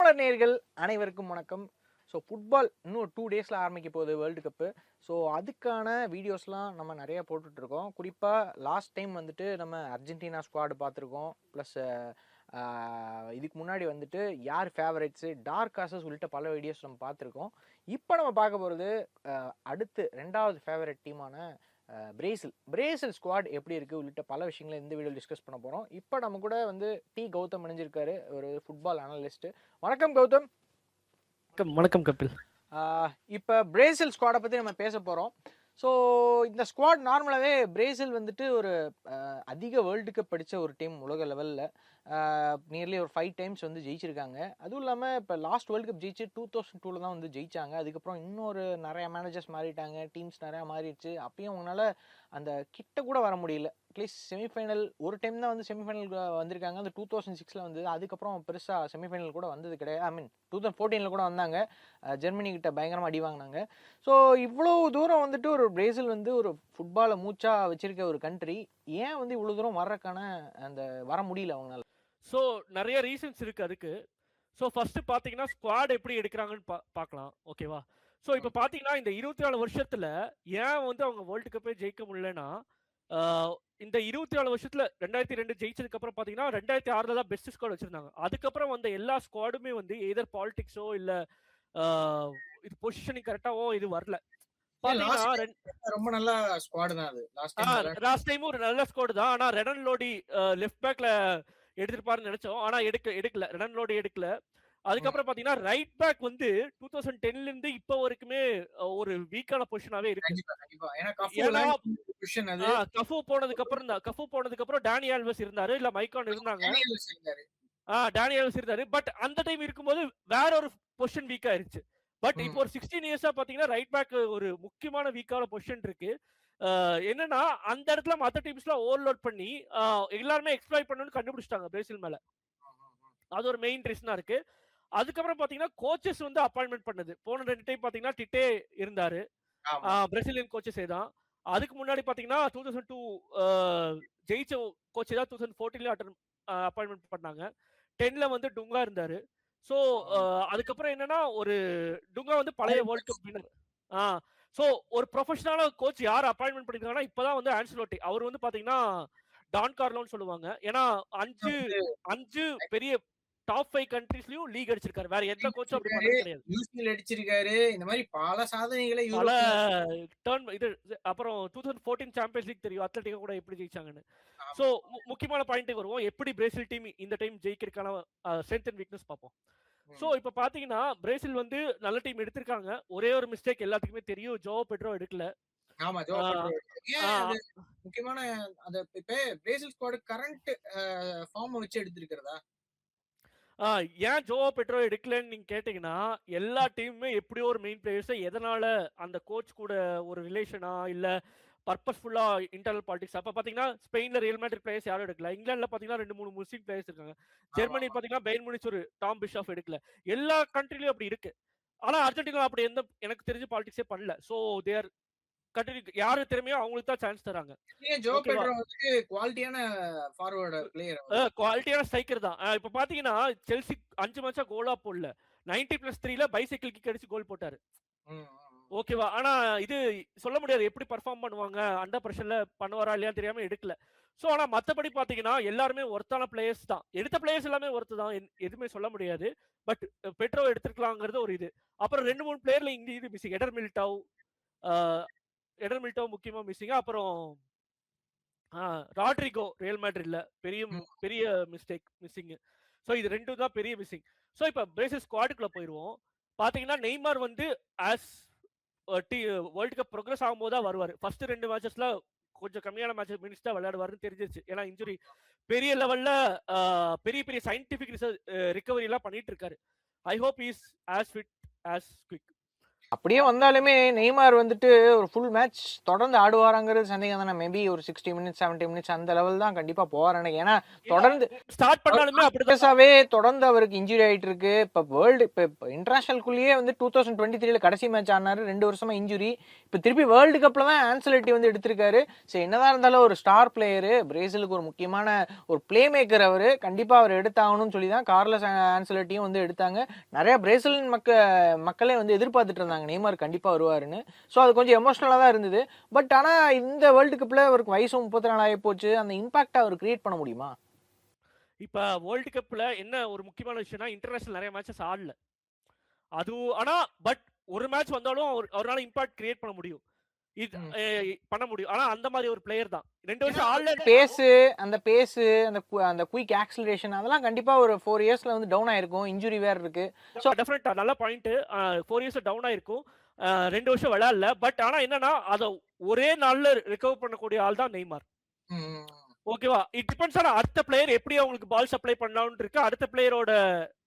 Footballer நேயர்கள் அனைவருக்கும் வணக்கம். ஸோ ஃபுட்பால் இன்னும் 2 டேஸில் ஆரம்பிக்க போகுது வேர்ல்டு கப்பு. ஸோ அதுக்கான வீடியோஸ்லாம் நம்ம நிறையா போட்டுட்ருக்கோம். குறிப்பாக லாஸ்ட் டைம் வந்துட்டு நம்ம அர்ஜென்டினா ஸ்குவாடு பார்த்துருக்கோம். ப்ளஸ் இதுக்கு முன்னாடி வந்துட்டு யார் ஃபேவரட்ஸு, டார்க் காசஸ் உள்ளிட்ட பல வீடியோஸ் நம்ம பார்த்துருக்கோம். இப்போ நம்ம பார்க்க போகிறது அடுத்து 2வது ஃபேவரட் டீமான பிரேசில் ஸ்குவாட் எப்படி இருக்குது உள்ளிட்ட பல விஷயங்களை இந்த வீடியோ டிஸ்கஸ் பண்ண போகிறோம். இப்போ நம்ம கூட வந்து கௌதம் இணைஞ்சிருக்காரு, ஒரு ஃபுட்பால் அனலிஸ்ட்டு. வணக்கம் கௌதம். வணக்கம் கபில். இப்போ பிரேசில் ஸ்குவாடை பற்றி நம்ம பேச போகிறோம். ஸோ இந்த ஸ்குவாட் நார்மலாகவே பிரேசில் வந்துட்டு ஒரு அதிக வேர்ல்டு கப் படித்த ஒரு டீம் உலக லெவலில். நியர்லி ஒரு 5 டைம்ஸ் வந்து ஜெயிச்சிருக்காங்க. அதுவும் இல்லாமல் இப்போ லாஸ்ட் வேர்ல்டு கப் ஜெயிச்சு 2002 தான் வந்து ஜெயிச்சாங்க. அதுக்கப்புறம் இன்னொரு நிறையா மேனேஜர்ஸ் மாறிட்டாங்க, டீம்ஸ் நிறையா மாறிடுச்சு. அப்பயும் அவங்களால அந்த கிட்ட கூட வர முடியல. அட்லீஸ்ட் செமிஃபைனல் ஒரு டைம் தான் வந்து செமிஃபைனல் வந்திருக்காங்க. அந்த 2006 வந்தது. அதுக்கப்புறம் பெருசாக செமிஃபைனல் கூட வந்தது கிடையாது. ஐ மீன் 2014 கூட வந்தாங்க. ஜெர்மனி கிட்ட பயங்கரமாக அடி வாங்கினாங்க. ஸோ இவ்வளோ தூரம் வந்துட்டு ஒரு பிரேசில் வந்து ஒரு ஃபுட்பாலை மூச்சா வச்சிருக்க ஒரு கண்ட்ரி, ஏன் வந்து இவ்வளோ தூரம் வர்றதுக்கான அந்த வர முடியல அவங்களால? ஸோ நிறைய ரீசன்ஸ் இருக்கு அதுக்கு. ஸோ ஃபர்ஸ்ட் பார்த்தீங்கன்னா ஸ்குவாட் எப்படி எடுக்கிறாங்கன்னு பார்க்கலாம். ஓகேவா? ஸோ இப்போ பார்த்தீங்கன்னா இந்த 24 வருஷத்துல ஏன் வந்து அவங்க வேர்ல்டு கப்பே ஜெயிக்க முடியலன்னா, இந்த 24 வருஷத்துல 2002 ஜெயிச்சதுக்கு அப்புறம் பார்த்தீங்கன்னா 2006 தான் பெஸ்ட் ஸ்குவாட் வச்சிருந்தாங்க. அதுக்கப்புறம் வந்த எல்லா ஸ்குவாடுமே வந்து எதர் பாலிடிக்ஸோ இல்ல இது பொசிஷனிங் கரெக்டாவோ இது வரல. ரொம்ப நல்ல ஸ்குவாட் தான் அது. லாஸ்ட் டைம் ஒரு நல்ல ஸ்குவாட் தான். ஆனா ரெடன் லோடி லெஃப்ட் பேக்ல எடுத்துருப்பாருன்னு நினைச்சோம். ஆனா எடுக்கல. ரெடன் லோடி எடுக்கல. அதுக்கப்புறம் பாத்தீங்கன்னா ரைட் பேக் வந்து 2010ல இருந்து இப்போ வரைக்குமே ஒரு வீக்கான பொசிஷனாவே இருக்கு. கஃபு போனதுக்கு அப்புறம் டானி ஆல்வஸ் இருந்தாரு, இல்ல மைக்கான் இருந்தாங்க. டானி ஆல்வஸ் இருந்தாரு. பட் அந்த டைம் இருக்கும்போது வேற ஒரு பொசிஷன் வீக் ஆயிருச்சு. பட் இப்போ ஒரு 16 இயர்ஸா பாத்தீங்கன்னா ரைட் பேக் ஒரு முக்கியமான வீக்கான பொசிஷன் இருக்கு. என்னன்னா அந்த இடத்துல மற்ற டீம்ஸ்லாம் ஓவர்லோட் பண்ணி எல்லாருமே எக்ஸ்ப்ளாய்ட் பண்ணணும்னு கண்டுபிடிச்சிட்டாங்க பிரேசில் மேல. அது ஒரு மெயின் ரீசனா இருக்கு. அதுக்கப்புறம் பாத்தீங்கன்னா கோச்சஸ் வந்து அப்பாயின்மெண்ட் பண்ணது. போன 2 டைம் பாத்தீங்கன்னா டிட்டே இருந்தாரு, பிரேசிலியன் கோச்சஸே தான். அதுக்கு முன்னாடி பாத்தீங்கன்னா 2002 ஜெயிச்ச கோச் தான் 2014 அப்பாயின்மெண்ட் பண்ணாங்க. 10ல வந்து டுங்கா இருந்தாரு. ஸோ அதுக்கப்புறம் என்னன்னா ஒரு டுங்கா வந்து பழைய வேர்ல்ட் கப் வின்னர். ஸோ ஒரு ப்ரொஃபஷனலான கோச் யார் அப்பாயின்மெண்ட் பண்ணிருக்காங்கன்னா இப்பதான் வந்து ஆன்சலோட்டி. அவர் வந்து பாத்தீங்கன்னா டான் கார்லோன்னு சொல்லுவாங்க. ஏன்னா 5 பெரிய டாப் 5 கண்ட்ரீஸ்லயும் லீக் அடிச்சிருக்காரு. வேற எந்த கோச்சும் அப்படி பண்ணது கிடையாது. யூசிஎல் அடிச்சிருக்காரு. இந்த மாதிரி பல சாதனைகளை இது அப்புறம் 2014 சாம்பியன்ஸ் லீக் தெரியும் அத்லெட்டிகோ கூட எப்படி ஜெயிச்சாங்கன்னு. சோ முக்கியமான பாயிண்ட்டுக்கு வருவோம். எப்படி பிரேசில் டீம் இந்த டைம் ஜெயிக்கிறதுக்கான ஸ்ட்ரென்த் அண்ட் வீக்னஸ் பார்ப்போம். சோ இப்ப பாத்தீங்கன்னா பிரேசில் வந்து நல்ல டீம் எடுத்திருக்காங்க. ஒரே ஒரு மிஸ்டேக் எல்லாத்துக்குமே தெரியும், ஜோவோ பெட்ரோ எடுக்கல. ஆமா, முக்கியமான அந்த இப்ப பிரேசில் ஸ்குவாட் கரண்ட் ஃபார்ம் வச்சு எடுத்திருக்கிறதா? ஏன் ஜோவோ பெட்ரோ எடுக்கலன்னு நீங்க கேட்டீங்கன்னா, எல்லா டீமுமே எப்படியோ ஒரு மெயின் பிளேயர்ஸ் எதனால அந்த கோச் கூட ஒரு ரிலேஷனா இல்ல பர்பஸ்ஃபுல்லா இன்டர்னல் பாலிடிக்ஸ். அப்ப பாத்தீங்கன்னா ஸ்பெயின்ல ரியல் மேட்ரிட் பிளேயர்ஸ் யாரும் எடுக்கல. இங்கிலாந்துல பாத்தீங்கன்னா 2-3 முஸ்லீம் பிளேயர்ஸ் இருக்காங்க. ஜெர்மனி பாத்தீங்கன்னா பையர்ன் முனிச் ஒரு டாம் பிஷாஃப் எடுக்கல. எல்லா கண்ட்ரிலயும் அப்படி இருக்கு. ஆனா அர்ஜென்டினா அப்படி எந்த எனக்கு தெரிஞ்ச பாலிடிக்ஸே பண்ணல. சோ தேர் கண்டினியூ, யாரு திறமையோ அவங்களுக்கு தான் சான்ஸ் தராங்க. ஜோ பெட்ரோ வந்து குவாலிட்டியான ஃபார்வர்ட் பிளேயர், குவாலிட்டியான ஸ்ட்ரைக்கர் தான். இப்ப பாத்தீங்கன்னா செல்சி 5 மேட்சா கோலா போடல. 90+3ல பைசைக்கிள் கிக் அடிச்சு கோல் போட்டாரு. ஓகேவா? ஆனா இது சொல்ல முடியாது எப்படி பர்ஃபார்ம் பண்ணுவாங்க, அண்டர் பிரஷர்ல பண்ணுவாரா இல்லையான்னு தெரியாம எடுக்கல. சோ ஆனா மத்தபடி பாத்தீங்கன்னா எல்லாருமே ஒர்த்தான பிளேயர்ஸ் தான். எடுத்த பிளேயர்ஸ் எல்லாமே ஒர்த்து தான், எதுவுமே சொல்ல முடியாது. பட் பெட்ரோ எடுத்துக்கலாங்கிறது ஒரு இது. அப்புறம் 2-3 பிளேயர்ல இங்க இது மிஸ்ஸிங். எடர் மில்டோ முக்கியமா மிஸ்ஸிங். அப்புறம் ராட்ரிகோ ரியல் மேட்ரிட்ல பெரிய மிஸ்டேக் மிஸ்ஸிங். ஸோ இது 2 தான் பெரிய மிஸ்ஸிங். ஸோ இப்போ பிரேசில் ஸ்குவாடுக்குள்ள போயிடுவோம். பாத்தீங்கன்னா நெய்மார் வந்து ஆஸ் வேர்ல்டு கப் ப்ரோக்ரஸ் ஆகும்போது தான் வருவார். ஃபர்ஸ்ட் 2 மேட்சஸ்ல கொஞ்சம் கம்மியான மேட்சஸ் மினிட்ஸ் தான் விளையாடுவாருன்னு தெரிஞ்சிருச்சு. ஏன்னா இன்ஜுரி பெரிய லெவல்ல பெரிய பெரிய சயின்டிபிக் ரிகவரி எல்லாம் பண்ணிட்டு இருக்காரு. I hope is as fit as quick. அப்படியே வந்தாலுமே நெய்மார் வந்துட்டு ஒரு ஃபுல் மேட்ச் தொடர்ந்து ஆடுவாராங்கிறது சந்தேகம் தானே. மேபி ஒரு 60 மினிட்ஸ் 70 மினிட்ஸ் அந்த லெவல் தான் கண்டிப்பா போவார். ஏன்னா தொடர்ந்து ஸ்டார்ட் பண்ணாலுமே அப்படிதான். பெருசாவே தொடர்ந்து அவருக்கு இன்ஜுரி ஆயிட்டு இருக்கு. இப்ப வேர்ல்டு இப்ப இன்டர்நேஷனல்குள்ளேயே வந்து 2023ல கடைசி மேட்ச் ஆனாரு. 2 வருஷமா இன்ஜுரி. இப்ப திருப்பி வேர்ல்டு கப்ல தான் ஆன்செலோட்டி வந்து எடுத்திருக்காரு. சரி என்னதான் இருந்தாலும் ஒரு ஸ்டார் பிளேயரு, பிரேசிலுக்கு ஒரு முக்கியமான ஒரு பிளே மேக்கர் அவரு. கண்டிப்பா அவர் எடுத்தாகணும்னு சொல்லி தான் கார்லஸ் ஆன்செலோட்டியும் வந்து எடுத்தாங்க. நிறைய பிரேசிலின் மக்களே வந்து எதிர்பார்த்துட்டு இருந்தாங்க நெய்மார் கண்டிப்பா வருவாருன்னு. ஸோ அது கொஞ்சம் எமோஷனலா தான் இருந்தது. பட் ஆனா இந்த வேர்ல்டு கப்ல அவருக்கு வயசும் 34 ஆகி போச்சு. அந்த இம்பாக்ட் அவர் கிரியேட் பண்ண முடியுமா? இப்ப வேர்ல்டு கப்ல என்ன ஒரு முக்கியமான விஷயம்னா இன்டர்நேஷனல் நிறைய மேட்சஸ் ஆடல. அது ஆனா பட் ஒரு மேட்ச் வந்தாலும் அவரால இம்பாக்ட் கிரியேட் பண்ண முடியும். இது பண்ண முடியும். ஆனா அந்த மாதிரி ஒரு பிளேயர் தான். 2 வருஷம் ஆடல. பேஸ் அந்த குயிக் ஆக்ஸலரேஷன் அதெல்லாம் கண்டிப்பா ஒரு 4 இயர்ஸ்ல வந்து டவுன் ஆயிருக்கும். இன்ஜுரி வேற இருக்கு. சோ டெஃபினட்டா நல்ல பாயிண்ட். 4 இயர்ஸ் டவுன் ஆயிருக்கும். 2 வருஷம் விளையாடல. பட் ஆனா என்னன்னா அத ஒரே நாள்ல ரிகவர் பண்ணக்கூடிய ஆள் தான் நெய்மார். ஓகேவா? இட் டிபெண்ட்ஸ் ஆன் அடுத்த பிளேயர் எப்படி அவங்களுக்கு பால் சப்ளை பண்ணலாம்னு இருக்கு. அடுத்த பிளேயரோட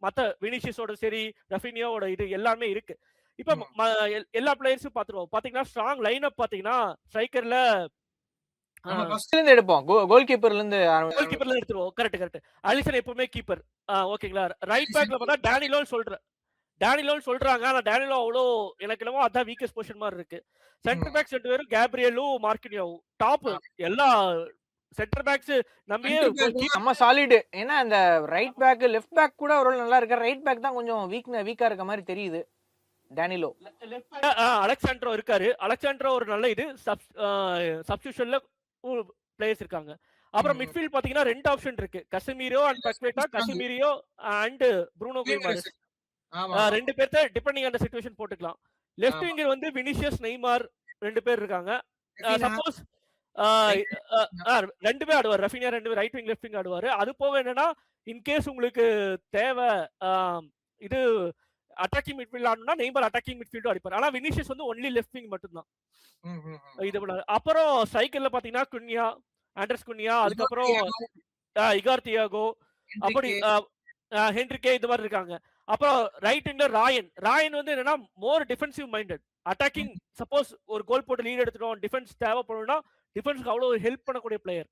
மத்த வினிசியஸோட சரி ரஃபினியோட இது எல்லாமே இருக்கு. இப்ப எல்லா பிளேயர்ஸும் பாத்துருவோம். பாத்தீங்கன்னா ஸ்ட்ராங் லைன் அப் பாத்தீங்கன்னா ஸ்ட்ரைக்கர்ல எடுப்போம். கோல் கீப்பர்ல இருந்து எடுத்துருவோம். கரெக்ட். அலிசன் எப்பவுமே கீப்பர். ஓகேங்களா? ரைட் பேக்ல பார்த்தா டேனிலோன்னு சொல்றாங்க. ஆனா டேனிலோ அவ்வளோ எனக்கு என்னமோ அதான் வீக்கஸ்ட் பொசிஷன் மாதிரி இருக்கு. சென்டர் பேக்ஸ் 2 பேரும் கேப்ரியலும் மார்க்கினியோவும் டாப் எல்லா சென்டர் பேக்ஸ் நம்பியே நம்ம சாலிட். ஏன்னா அந்த ரைட் பேக் லெஃப்ட் பேக் கூட ஒரு நல்லா இருக்கு. ரைட் பேக் தான் கொஞ்சம் வீக்கா இருக்க மாதிரி தெரியுது. டேனிலோ அலெக்சாண்ட்ரோ இருக்காரு. அலெக்சாண்ட்ரோ ஒரு நல்ல இது சப்ஸ்டிடியூஷன்ல பிளேயர்ஸ் இருக்காங்க. அப்புறம் மிட்ஃபீல்ட் பாத்தீங்கன்னா 2 ஆப்ஷன் இருக்கு. Casemiro and Paqueta, Casemiro and Bruno Guimaraes. 2 பேர்த்த டிபெண்டிங் ஆன் தி சிச்சுவேஷன் போட்டுக்கலாம். லெஃப்ட் விங்கர் வந்து வினிசியஸ் நெய்மார் 2 பேர் இருக்காங்க. சப்போஸ் 2 பேர் ஆடுவார். ரஃபினியா 2 பேர் ரைட் விங் லெஃப்ட் விங் ஆடுவாரு. அது போக என்னன்னா இன் கேஸ் உங்களுக்கு தேவை இது அட்டாக்கிங் மிட்ஃபீல்ட் ஆடணும்னா நெய்மார் அட்டாக்கிங் மிட்ஃபீல்டும் அடிப்பார். ஆனா வினிசியஸ் வந்து ஒன்லி லெஃப்ட் விங் மட்டும் தான் இது பண்ணாரு. அப்புறம் ஸ்ட்ரைக்கர்ல பாத்தீங்கன்னா குன்யா, ஆண்டர்ஸ் குன்யா, அதுக்கப்புறம் இகார் தியாகோ, அப்படி ஹென்ரிகே இந்த மாதிரி இருக்காங்க. அப்புறம் ரைட் விங்ல ராயன் வந்து என்னன்னா மோர் டிஃபென்சிவ் மைண்டட். அட்டாக்கிங் சப்போஸ் ஒரு கோல் போட்டு லீட் எடுத்துட்டோம், டிஃபென்ஸ் தேவைப்படும்னா டிஃபென்ஸ்க்கு அவ்வளவு ஹெல்ப் பண்ணக்கூடிய பிளேயர்.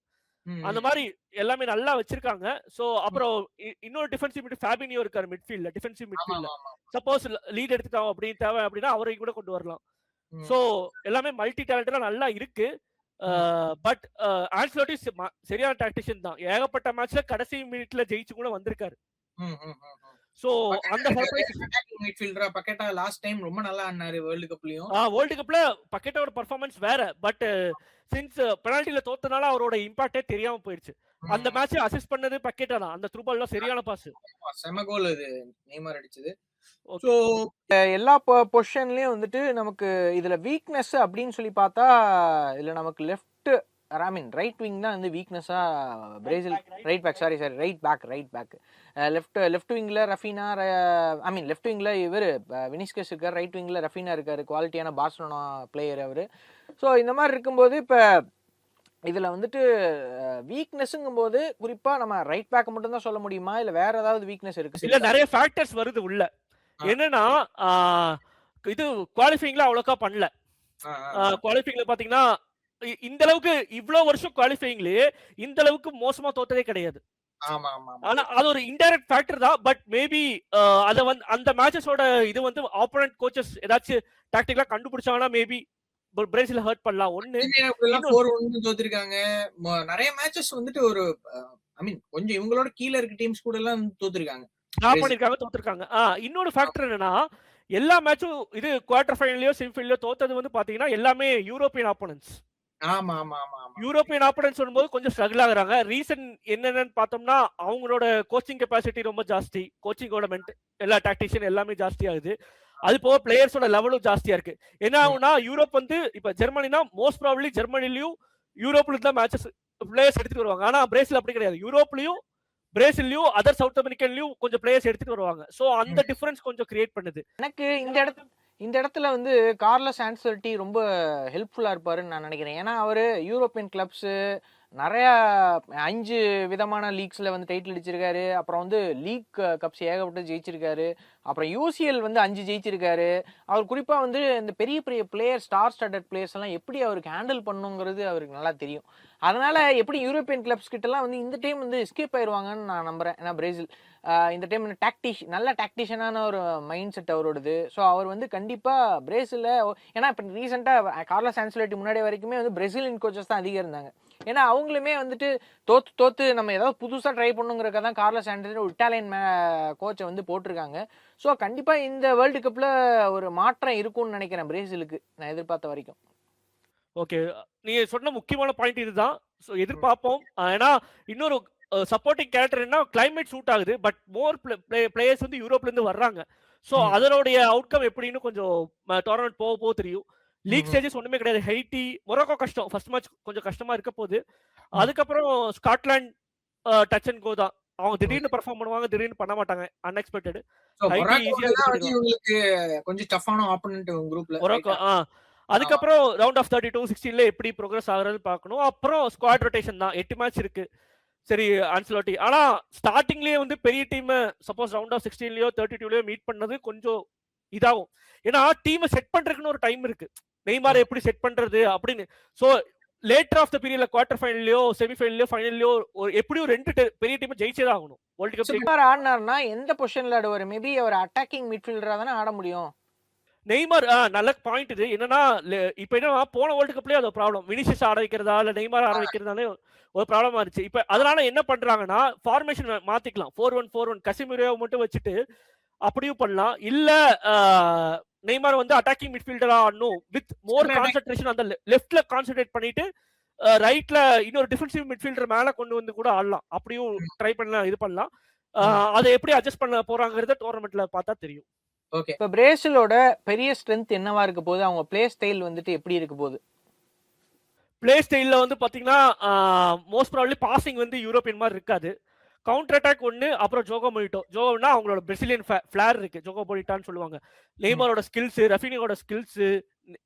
அந்த மாதிரி எல்லாமே நல்லா வச்சிருக்காங்க. சோ அப்புறம் இன்னொரு டிஃபென்சிவ் மிட் ஃபேபினியோ இருக்காரு மிட்ஃபீல்ட்ல, டிஃபென்சிவ் மிட்ஃபீல்ட்ல. சப்போஸ் லீட் எடுத்துட்டோம் அப்படி தேவை அப்படின்னா அவரையும் கூட கொண்டு வரலாம். சோ எல்லாமே மல்டி டேலண்டடா நல்லா இருக்கு. பட் ஆன்செலோட்டி சரியான டாக்டிஷியன் தான். ஏகப்பட்ட மேட்ச்ல கடைசி மினிட்ல ஜெயிச்சு கூட வந்திருக்காரு. சோ அந்த சர்ப்ரைஸ் அட்டாக்கிங் மிட்ஃபீல்டரா பக்கெட்டா லாஸ்ட் டைம் ரொம்ப நல்லா ஆடினாரு வேர்ல்ட் கப்லயும். வேர்ல்ட் கப்ல பக்கெட்டோட பெர்ஃபார்மன்ஸ் வேற. பட் சின்ஸ் பெனால்டில தோத்தனால அவரோட இம்பாக்டே தெரியாம போயிடுச்சு. அந்த மேட்ச் அசிஸ்ட் பண்ணது பக்கெட்டா தான். அந்த த்ரூ பால்ல சரியான பாஸ். செம கோல் அது நெய்மார் அடிச்சது. சோ எல்லா பொசிஷன்லயும் வந்துட்டு நமக்கு இதுல வீக்னஸ் அப்படின்னு சொல்லி பார்த்தா இதுல நமக்கு லெஃப்ட் ரைட் விங் தான் வந்து வீக்னஸா பிரேசில் ரைட் பேக் லெஃப்ட் விங்ல ரஃபீனா லெஃப்ட் விங்ல இவர் வினிசியஸ் இருக்காரு. ரைட் விங்ல ரஃபீனா இருக்காரு. குவாலிட்டியான பார்சலோனா பிளேயர் அவரு. ஸோ இந்த மாதிரி இருக்கும்போது இப்ப இதுல வந்துட்டு வீக்னஸ்ங்கும் போது குறிப்பா நம்ம ரைட் பேக் மட்டும் தான் சொல்ல முடியுமா இல்ல வேற ஏதாவது வீக்னஸ் இருக்கு? இல்ல நிறைய ஃபேக்டர்ஸ் வருது உள்ள. என்னன்னா இது குவாலிஃபைங்ல அவ்வளோக்கா பண்ணல. குவாலிஃபைங்ல பாத்தீங்கன்னா இந்த அளவுக்கு இவ்வளவு வருஷம் குவாலிஃபைங்லயே இந்த அளவுக்கு மோசமா தோத்ததே கிடையாது. ஆனா அது ஒரு இன்டைரக்ட் ஃபேக்டர் தான். பட் மேபி அத வந்து அந்த மேட்சஸோட இது வந்து ஆப்போனன்ட் கோச்சஸ் ஏதாச்சும் டாக்டிக்கலா கண்டுபிடிச்சாங்கன்னா மேபி பிரேசில் ஹர்ட் பண்ணலாம். ஒண்ணு 4-1 தோத்திருக்காங்க. நிறைய மேட்சஸ் வந்துட்டு ஒரு கொஞ்சம் இவங்களோட கீழ இருக்க டீம்ஸ் கூட எல்லாம் தோத்திருக்காங்க. தோத்திருக்காங்க. இன்னொரு ஃபேக்டர் என்னன்னா எல்லா மேட்சும் இது குவார்டர் ஃபைனல்லயோ செமிஃபைனல்லயோ தோத்தது வந்து பாத்தீங்கன்னா எல்லாமே யூரோப்பியன் ஆப்போனன்ட்ஸ். யூரோப்பியன் ஆப்போனன்ட்ஸ் வரும்போது கொஞ்சம் ஸ்ட்ரகிள் ஆகுறாங்க. ரீசன் என்னன்னு பார்த்தோம்னா அவங்களோட கோச்சிங் கெப்பாசிட்டி ரொம்ப ஜாஸ்தி. கோச்சிங்கோட எல்லா டாக்டிஷியன் எல்லாமே ஜாஸ்தி ஆகுது. அது போக பிளேயர்ஸோட லெவலும் ஜாஸ்தியா இருக்கு. என்ன ஆகும்னா யூரோப் வந்து இப்ப ஜெர்மனினா மோஸ்ட் ப்ராபபிலி ஜெர்மனிலயும் யூரோப்ல தான் மேட்சஸ் பிளேயர்ஸ் எடுத்துட்டு வருவாங்க. ஆனா பிரேசில் அப்படி கிடையாது. யூரோப்லயும் பிரேசில்லயும் அதர் சவுத் அமெரிக்கன்லயும் கொஞ்சம் பிளேயர்ஸ் எடுத்துட்டு வருவாங்க. சோ அந்த டிஃபரன்ஸ் கொஞ்சம் கிரியேட் பண்ணுது. எனக்கு இந்த இடத்துல வந்து கார்லஸ் ஆன்செலோட்டி ரொம்ப ஹெல்ப்ஃபுல்லா இருப்பாருன்னு நான் நினைக்கிறேன். ஏன்னா அவரு யூரோப்பியன் கிளப்ஸ் நிறைய 5 விதமான லீக்ஸ்ல வந்து டைட்டில் அடிச்சிருக்காரு. அப்புறம் வந்து லீக் கப்ஸ் ஏகப்பட்ட ஜெயிச்சிருக்காரு. அப்புறம் யூசிஎல் வந்து 5 ஜெயிச்சிருக்காரு. அவர் குறிப்பா வந்து இந்த பெரிய பெரிய பிளேயர், ஸ்டார் ஸ்டார்டட் பிளேயர்ஸ் எல்லாம் எப்படி அவருக்கு ஹேண்டில் பண்ணுங்கிறது அவருக்கு நல்லா தெரியும். அதனால எப்படி யூரோப்பியன் கிளப்ஸ் கிட்டலாம் வந்து இந்த டைம் வந்து எஸ்கேப் ஆயிருவாங்கன்னு நான் நம்புறேன். ஏன்னா பிரேசில் இந்த டைம் நல்ல டாக்டிஷியனான ஒரு மைண்ட் செட் அவரோடது. ஸோ அவர் வந்து கண்டிப்பா பிரேசில்ல ஏன்னா இப்போ ரீசெண்டாக கார்லோஸ் ஆன்செலோட்டி முன்னாடி வரைக்குமே வந்து பிரேசிலியன் கோச்சஸ் தான் அதிகம் இருந்தாங்க. ஏன்னா அவங்களுமே வந்துட்டு தோத்து நம்ம ஏதாவது புதுசாக ட்ரை பண்ணுங்கிறக்க தான் கார்லோஸ் ஆன்செலோட்டி ஒரு இட்டாலியன் கோச்சை வந்து போட்டிருக்காங்க. ஸோ கண்டிப்பா இந்த வேர்ல்டு கப்ல ஒரு மாற்றம் இருக்கும்னு நினைக்கிறேன் பிரேசிலுக்கு, நான் எதிர்பார்த்த வரைக்கும். ஓகே, நீங்க சொன்ன முக்கியமான பாயிண்ட் இதுதான். ஸோ எதிர்பார்ப்போம். ஏன்னா இன்னொரு சப்போர்ட்டிங் கேரக்டர் என்ன, கிளைமேட் சூட் ஆகுது. பட் மோர் பிளேயர்ஸ் வந்து யூரோப்ல இருந்து வர்றாங்க. ஸோ அதனுடைய அவுட்கம் எப்படின்னு கொஞ்சம் டோர்னமெண்ட் போக போக தெரியும். லீக் ஸ்டேஜஸ் ஒண்ணுமே கிடையாது. ஹைட்டி, மொரோக்கோ கஷ்டம். ஃபர்ஸ்ட் மேட்ச் கொஞ்சம் கஷ்டமா இருக்க போகுது. அதுக்கப்புறம் ஸ்காட்லாந்து டச் அண்ட் கோ தான். அவங்க திடீர்னு பெர்ஃபார்ம் பண்ணுவாங்க, திடீர்னு பண்ண மாட்டாங்க. அன்எக்ஸ்பெக்டட். ஹைட்டி ஈஸியா உங்களுக்கு கொஞ்சம் டஃப்பான ஆப்போனன்ட் குரூப்ல. மொரோக்கோ. அதுக்கப்புறம் ரவுண்ட் ஆஃப் 32 16ல எப்படி ப்ரோக்ரஸ் ஆகுறதுன்னு பார்க்கணும். அப்புறம் ஸ்குவாட் ரொட்டேஷன் தான். 8 மேட்ச் இருக்கு. சரி ஆன்செலோட்டி. ஆனா ஸ்டார்டிங்லயே வந்து பெரிய டீம் சப்போஸ் ரவுண்ட் ஆஃப் 16லயோ 32லயோ மீட் பண்ணது கொஞ்சம் இதாகும். ஏன்னா டீமை செட் பண்றதுக்குன்னு ஒரு டைம் இருக்கு. நெய்மாரை எப்படி செட் பண்றது அப்படின்னு. ஸோ லேட்டர் ஆஃப் த பீரியட்ல குவார்டர் ஃபைனல்லையோ செமிஃபைனல்லையோ ஃபைனல்லையோ எப்படியும் 2 பெரிய டீம் ஜெயிச்சே தான் ஆகணும். வேர்ல்டு கப் ஆடினார்னா எந்த பொசிஷன்ல ஆடுவார்? மேபி அவர் அட்டாக்கிங் மிட்ஃபீல்டரா தானே ஆட முடியும். நெய்மார் நல்ல பாயிண்ட் இது. என்னன்னா இப்ப என்ன போன வேர்ல்டு கப்லயே அது ப்ராப்ளம். வினிசியஸ் ஆட வைக்கிறதா இல்ல நெய்மார் ஆட வைக்கிறதாலே ஒரு ப்ராப்ளமா இருந்துச்சு. இப்ப அதனால என்ன பண்றாங்கன்னா ஃபார்மேஷன் மாத்திக்கலாம். 4-1-4-1 கசிமிரோவை மட்டும் வச்சுட்டு அப்படியும் பண்ணலாம். இல்ல நெய்மார் வந்து அட்டாக்கிங் மிட்ஃபீல்டரா ஆடணும் வித் மோர் கான்சென்ட்ரேஷன் அந்த லெஃப்ட்ல கான்சென்ட்ரேட் பண்ணிட்டு ரைட்ல இன்னொரு டிஃபென்சிவ் மிட்ஃபீல்டர் மேல கொண்டு வந்து கூட ஆடலாம். அப்படியும் ட்ரை பண்ணலாம், இது பண்ணலாம். அதை எப்படி அட்ஜஸ்ட் பண்ண போறாங்கிறத டோர்னமெண்ட்ல பார்த்தா தெரியும். ஓகே, இப்போ பிரேசிலோட பெரிய ஸ்ட்ரென்த் என்னவா இருக்க போகுது? அவங்க பிளே ஸ்டைல் வந்துட்டு எப்படி இருக்க போகுது? பிளே ஸ்டைல்ல வந்து பாத்தீங்கன்னா மோஸ்ட் ப்ராபப்லி பாசிங் வந்து யூரோப்பியன் மாதிரி இருக்காது. கவுண்டர் அட்டாக் ஒன்று, அப்புறம் ஜோகோ மொயிட்டோ. ஜோகோனா அவங்களோட பிரசிலியன் ஃபிளார் இருக்கு, ஜோகோ மொயிட்டான்னு சொல்லுவாங்க. நெய்மாரோட ஸ்கில்ஸ், ரஃபினியோட ஸ்கில்ஸ்,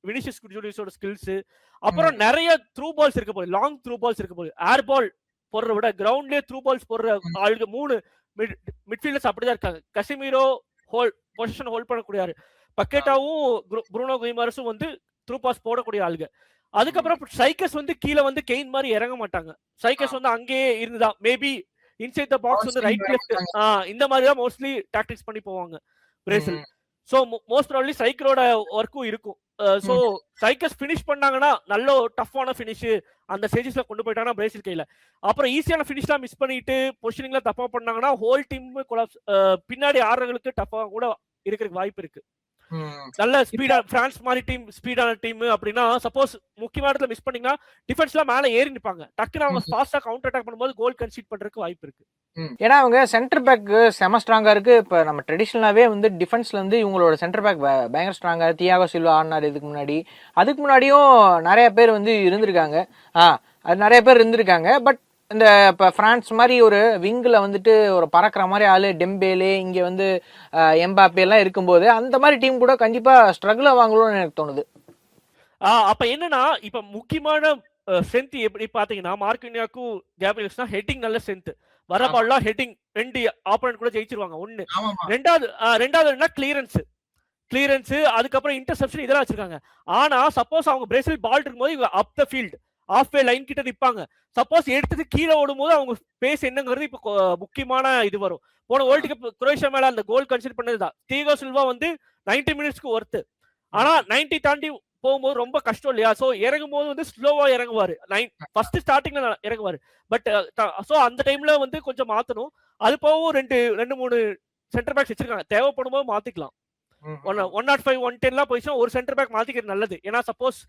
வினிசியஸ் ஜூனியர்ஸோட ஸ்கில்ஸ், அப்புறம் நிறைய த்ரூ பால்ஸ் இருக்க போகுது. லாங் த்ரூ பால்ஸ் இருக்க போகுது. ஏர் பால் போடுற விட கிரவுண்ட்லயே த்ரூ பால்ஸ் போடுற ஆளுக்கு 3 மிட்ஃபீல்டர்ஸ் அப்படிதான் இருக்காங்க. கசிமிரோ பொசிஷன் ஹோல்ட் பண்ணக்கூடியாரு. பக்கெட்டாவும் ப்ரூனோ குயிமாரஸும் வந்து த்ரூ பாஸ் போடக்கூடிய ஆளுங்க. அதுக்கப்புறம் சைக்கஸ் வந்து கீழே வந்து கெயின் மாதிரி இறங்க மாட்டாங்க. சைக்கஸ் வந்து அங்கேயே இருந்துதான் மேபி இன்சைட் த பாக்ஸ் வந்து ரைட் லெஃப்ட் இந்த மாதிரி தான் மோஸ்ட்லி டாக்டிக்ஸ் பண்ணி போவாங்க பிரேசில். ஸோ மோஸ்ட் ப்ராபப்லி சைக்கிளோட ஒர்க்கும் இருக்கும். ஸோ சைக்கஸ் ஃபினிஷ் பண்ணாங்கன்னா நல்ல டஃப்பான ஃபினிஷ் அந்த ஸ்டேஜஸ்ல கொண்டு போயிட்டாங்கன்னா பிரேசில் கையில. அப்புறம் ஈஸியான ஃபினிஷ்லாம் மிஸ் பண்ணிட்டு பொசிஷனிங்ல தப்பா பண்ணாங்கன்னா ஹோல் டீம் பின்னாடி ஆடுறவங்களுக்கு டஃபா கூட இருக்கிறதுக்கு வாய்ப்பு இருக்கு. நல்ல ஸ்பீடா பிரான்ஸ் மாதிரி டீம், ஸ்பீடான டீம் அப்படின்னா சப்போஸ் முக்கியமான இடத்துல மிஸ் பண்ணீங்கன்னா டிஃபென்ஸ்ல மேல ஏறி நிப்பாங்க. டக்குன்னு அவங்க ஃபாஸ்டா கவுண்டர் அட்டாக் பண்ணும்போது கோல் கன்சீட் பண்றதுக்கு வாய்ப்பு இருக்கு. ஏன்னா அவங்க சென்டர் பேக் செம ஸ்ட்ராங்கா இருக்கு. இப்ப நம்ம ட்ரெடிஷனலாவே வந்து டிஃபென்ஸ்ல வந்து இவங்களோட சென்டர் பேக் பயங்கர ஸ்ட்ராங்கா. தியாகோ சில்வா ஆடினார் இதுக்கு முன்னாடி. அதுக்கு முன்னாடியும் நிறைய பேர் வந்து இருந்திருக்காங்க. அது நிறைய பேர் இருந்திருக்காங்க. பட் இந்த இப்போ பிரான்ஸ் மாதிரி ஒரு விங்கில் வந்துட்டு ஒரு பறக்கிற மாதிரி ஆளு டெம்பேலே, இங்கே வந்து எம்பாப்பே எல்லாம் இருக்கும்போது அந்த மாதிரி டீம் கூட கண்டிப்பா ஸ்ட்ரகிள் ஆவாங்களோன்னு எனக்கு தோணுது. அப்ப என்னன்னா இப்ப முக்கியமான ஸ்ட்ரென்த் எப்படி பாத்தீங்கன்னா மார்க்கினியாக்கும் கேப்ரியல்ஸ்னா ஹெட்டிங் நல்ல ஸ்ட்ரென்த். வர பால்லாம் ஹெட்டிங் 2 ஆப்போனன்ட் கூட ஜெயிச்சிருவாங்க. ஒன்னு. ரெண்டாவது என்ன கிளியரன்ஸ், அதுக்கப்புறம் இன்டர்செப்ஷன் இதெல்லாம் வச்சிருக்காங்க. ஆனா சப்போஸ் அவங்க பிரேசில் பால் இருக்கும்போது இவங்க அப் த ஃபீல்ட் ஆஃப் லைன் கிட்ட நிப்பாங்க. சப்போஸ் எடுத்தது கீழே ஓடும் போது அவங்க பேஸ் என்னங்கிறது இப்ப முக்கியமான இது வரும். போன வேர்ல்டு கப் குரோஷியா மேல அந்த கோல் கன்சிடர் பண்ணதுதான். தியாகோ சில்வா வந்து 90 மினிட்ஸ்க்கு ஒர்த்து. ஆனா 90 தாண்டி போகும்போது ரொம்ப கஷ்டம் இல்லையா? சோ இறங்கும் போது வந்து ஸ்லோவா இறங்குவாரு. ஃபர்ஸ்ட் ஸ்டார்டிங்ல இறங்குவாரு. பட் சோ அந்த டைம்ல வந்து கொஞ்சம் மாத்தணும். அது போகவும் 2-3 சென்டர் பேக்ஸ் வச்சிருக்காங்க. தேவைப்படும் போது மாத்திக்கலாம். 105 110 போயிடுச்சுன்னா ஒரு சென்டர் பேக் மாத்திக்கிறது நல்லது. ஏன்னா சப்போஸ்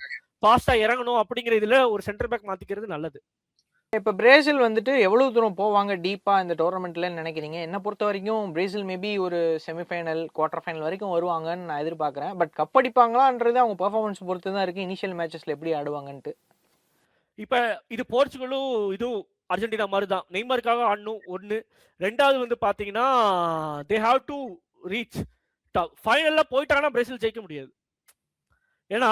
ஃபாஸ்டா இறங்கணும் அப்படிங்கிற இதுல ஒரு சென்டர் பேக் மாத்திக்கிறது நல்லது. இப்ப பிரேசில் வந்துட்டு எவ்வளவு தூரம் போவாங்க டீப்பா இந்த டோர்னமெண்ட்ல நினைக்கிறீங்க? என்ன பொறுத்த வரைக்கும் பிரேசில் மேபி ஒரு செமிஃபைனல், குவார்டர் ஃபைனல் வரைக்கும் வருவாங்கன்னு நான் எதிர்பார்க்கறேன். பட் கப் அடிப்பாங்களான்றது அவங்க பெர்ஃபார்மன்ஸ் பொறுத்து தான் இருக்கு. இனிஷியல் மேட்சஸ்ல எப்படி ஆடுவாங்கன்ட்டு. இப்ப இது போர்ச்சுகலும் இதுவும் அர்ஜென்டினா மாதிரி தான். நெய்மாருக்காக ஆடணும் ஒன்னு. ரெண்டாவது வந்து பாத்தீங்கன்னா தே ஹாவ் டு ரீச் ஃபைனல்ல போயிட்டாங்கன்னா பிரேசில் ஜெயிக்க முடியாது. ஏன்னா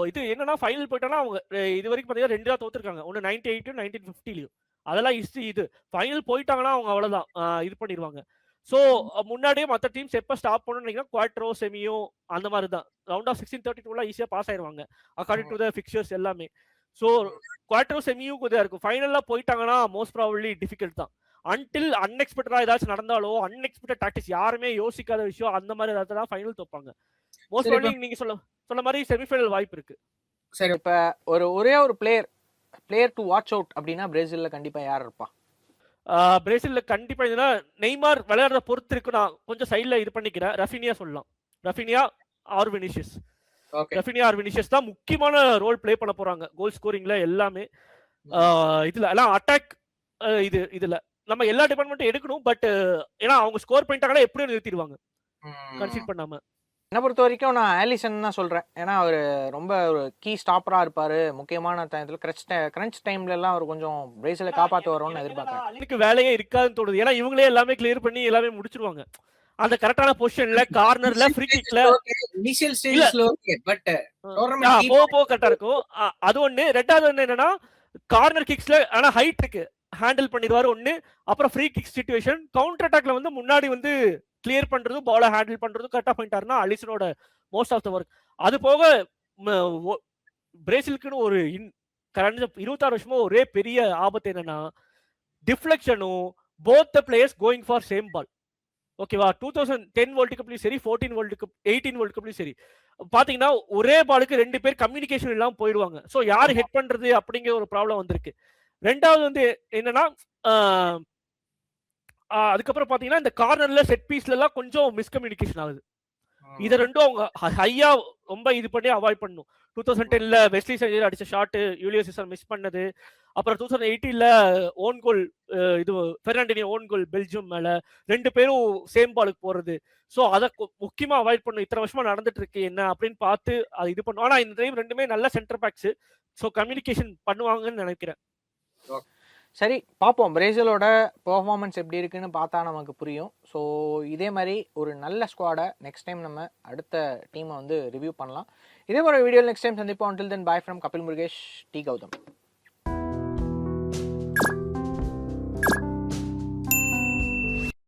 இது என்னன்னா ஃபைனல் போயிட்டாங்கன்னா அவங்க இது வரைக்கும் பார்த்தீங்கன்னா 2 தான் தோத்துருக்காங்க. ஒன்று 98 1950லையும். அதெல்லாம் ஹிஸ்ட்ரி. இது ஃபைனல் போயிட்டாங்கன்னா அவங்க அவ்வளோதான் இது பண்ணிடுவாங்க. ஸோ முன்னாடியே மற்ற டீம்ஸ் எப்போ ஸ்டாப் பண்ணணும்னு நினைக்கிறேன் குவார்டரோ செமியோ அந்த மாதிரி தான். ரவுண்ட் ஆஃப் 16 32 ஈஸியாக பாஸ் ஆயிடுவாங்க அக்கார்டிங் டு த ஃபிக்சர்ஸ் எல்லாமே. ஸோ குவார்டரோ செமியும் கொஞ்சம் இருக்கும். ஃபைனலாக போயிட்டாங்கன்னா மோஸ்ட் ப்ராபப்லி டிஃபிகல்ட் தான். அன்டில் அன்எக்ஸ்பெக்டடாக ஏதாச்சும் நடந்தாலோ அன்எக்ஸ்பெக்டட் டாக்டிக்ஸ் யாருமே யோசிக்காத விஷயம் அந்த மாதிரி ஏதாவது தான் ஃபைனல் தோப்பாங்க. மோஸ்ட் ப்ராபப்லி நீங்க சொன்ன மாதிரி செமிஃபைனல் வாய்ப்பு இருக்கு. சரி, இப்ப ஒரே ஒரு பிளேயர் டு வாட்ச் அவுட் அப்படின்னா பிரேசில்ல கண்டிப்பா யார் இருப்பா? பிரேசில்ல கண்டிப்பா இதுனா நெய்மார் விளையாடுறத பொறுத்து இருக்கு. நான் கொஞ்சம் சைட்ல இது பண்ணிக்கிறேன். ரஃபினியா சொல்லலாம். Raphinha or Vinicius. Raphinha or Vinicius தான் முக்கியமான ரோல் பிளே பண்ண போறாங்க கோல் ஸ்கோரிங்ல எல்லாமே. இதுல எல்லாம் அட்டாக் இதுல நம்ம எல்லா டிபார்ட்மெண்ட்டும் எடுக்கணும். பட் ஏன்னா அவங்க ஸ்கோர் பண்ணிட்டாங்கன்னா எப்படியும் நிறுத்திடுவாங்க கன்சிட் பண்ணாம. என்னை பொறுத்த வரைக்கும் நான் ஆலிசன் தான் சொல்றேன். ஏன்னா அவர் ரொம்ப ஒரு கீ ஸ்டாப்பரா இருப்பாரு. முக்கியமான டைத்துல கிரன்ச் டைம்ல எல்லாம் அவர் கொஞ்சம் பிரேசிலை காப்பாத்து வரும்னு எதிர்பார்க்கிறேன். எனக்கு வேலையே இருக்காதுன்னு தோணுது. ஏன்னா இவங்களே எல்லாமே கிளியர் பண்ணி எல்லாமே முடிச்சிருவாங்க. அந்த கரெக்டான பொசிஷன்ல கார்னர்ல ஃப்ரீ கிக்ல இனிஷியல் ஸ்டேஜ்ல ஓகே பட் போ கரெக்டா இருக்கும். அது ஒண்ணு. ரெண்டாவது ஒண்ணு என்னன்னா கார்னர் கிக்ஸ்ல ஆனா ஹைட் இருக்கு ஹேண்டில் பண்ணிடுவாரு ஒண்ணு. அப்புறம் ஃப்ரீ கிக் சிச்சுவேஷன் கவுண்டர் அட்டாக்ல வந்து முன்னாடி வந்து கிளியர் பண்றதும் பால ஹேண்டில் பண்றதும் கரெக்டா பண்ணிட்டாருன்னா அலிசனோட மோஸ்ட் ஆஃப் த ஒர்க். அது போக பிரேசிலுக்குன்னு ஒரு 26 வருஷமா ஒரே பெரிய ஆபத்து என்னன்னா டிஃப்ளெக்ஷனும் both the players going for same ball. ஓகேவா? 2010 வேர்ல்டு கப்லயும் சரி 14 வேர்ல்டு கப் 18 வேர்ல்டு கப்லயும் சரி பாத்தீங்கன்னா ஒரே பாலுக்கு 2 பேர் கம்யூனிகேஷன் இல்லாம போயிடுவாங்க. ஸோ யார் ஹெட் பண்றது அப்படிங்கிற ஒரு ப்ராப்ளம் வந்திருக்கு. ரெண்டாவது வந்து என்னன்னா அதுக்கப்புறம் பாத்தீங்கன்னா இந்த கார்னர்ல செட் பீஸ்ல எல்லாம் கொஞ்சம் மிஸ்கம்யூனிகேஷன் ஆகுது. இதை ரெண்டும் அவங்க ஹையா ரொம்ப இது பண்ணி அவாய்ட் பண்ணணும். 2010ல வெஸ்லி சஞ்சர் அடிச்ச ஷாட் யூலியஸ் சீசர் மிஸ் பண்ணது. அப்புறம் 2018ல ஓன் கோல் இது பெர்னாண்டினோ ஓன் கோல் பெல்ஜியம் மேல 2 பேரும் சேம் பாலுக்கு போறது. ஸோ அதை முக்கியமா அவாய்ட் பண்ணும். இத்தனை வருஷமா நடந்துட்டு இருக்கு என்ன அப்படின்னு பார்த்து அது இது பண்ணும். ஆனா இந்த டைம் ரெண்டுமே நல்ல சென்டர் பேக்ஸ். ஸோ கம்யூனிகேஷன் பண்ணுவாங்கன்னு நினைக்கிறேன். சரி பார்ப்போம் பிரேசிலோட பெர்ஃபார்மன்ஸ் எப்படி இருக்குன்னு பார்த்தா நமக்கு புரியும். ஸோ இதே மாதிரி ஒரு நல்ல ஸ்குவாடை நெக்ஸ்ட் டைம் நம்ம அடுத்த டீமை வந்து ரிவ்யூ பண்ணலாம். இதே ஒரு வீடியோ நெக்ஸ்ட் டைம் சந்திப்போம். until then bye from Kapil Murugesh, T Gautham.